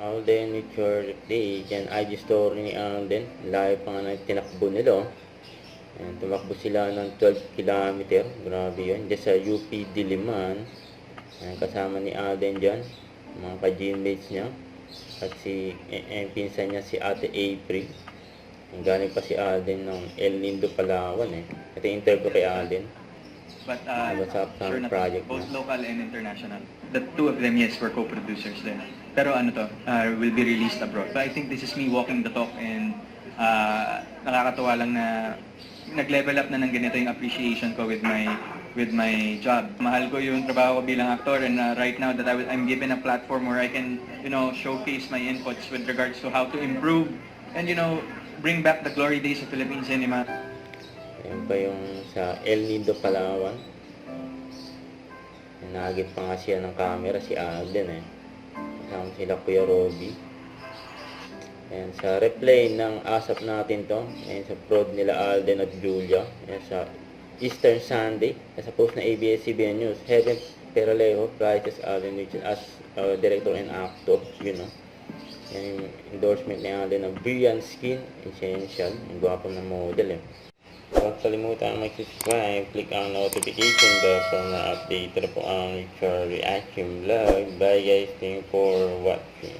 Alden with your replay. Yan, IG story ni Alden. Layo pa nga na tinakbo nila. Ayan, tumakbo sila ng 12 kilometer. Grabe yun. Diyan sa UP Diliman. Ayan, kasama ni Alden dyan. Mga ka-gymmates niya. At si pinsan niya si Ate April. Galing pa si Alden ng El Nido, Palawan eh. Ito yung interview kay Alden. But sure project both local and international. The two of them, yes, were co-producers then. Pero ano to, will be released abroad. But I think this is me walking the talk and nakakatuwa lang na nag-level up na ng ganito yung appreciation ko with my job. Mahal ko yung trabaho ko bilang actor, and right now that I'm given a platform where I can, showcase my inputs with regards to how to improve and, bring back the glory days of Philippine cinema. Ayan pa yung sa El Nido, Palawan. Nagit pa nga siya ng camera, si Alden eh. Kasama sila Kuya Robby. Ayan, sa replay ng ASAP natin to. Ayan, sa prod nila Alden at Julia. Ayan, sa Eastern Sunday. Sa post na ABS-CBN News. Heaven Peralejo prizes Alden Richard as director and actor. Yan yung endorsement ni Alden ng Brilliant Skin Essential. Yung gwapo na model eh. Huwag kalimutan mag-subscribe, click ang notification bell para na-update na po ang Richard Reaction Vlog. Bye guys, thank you for watching.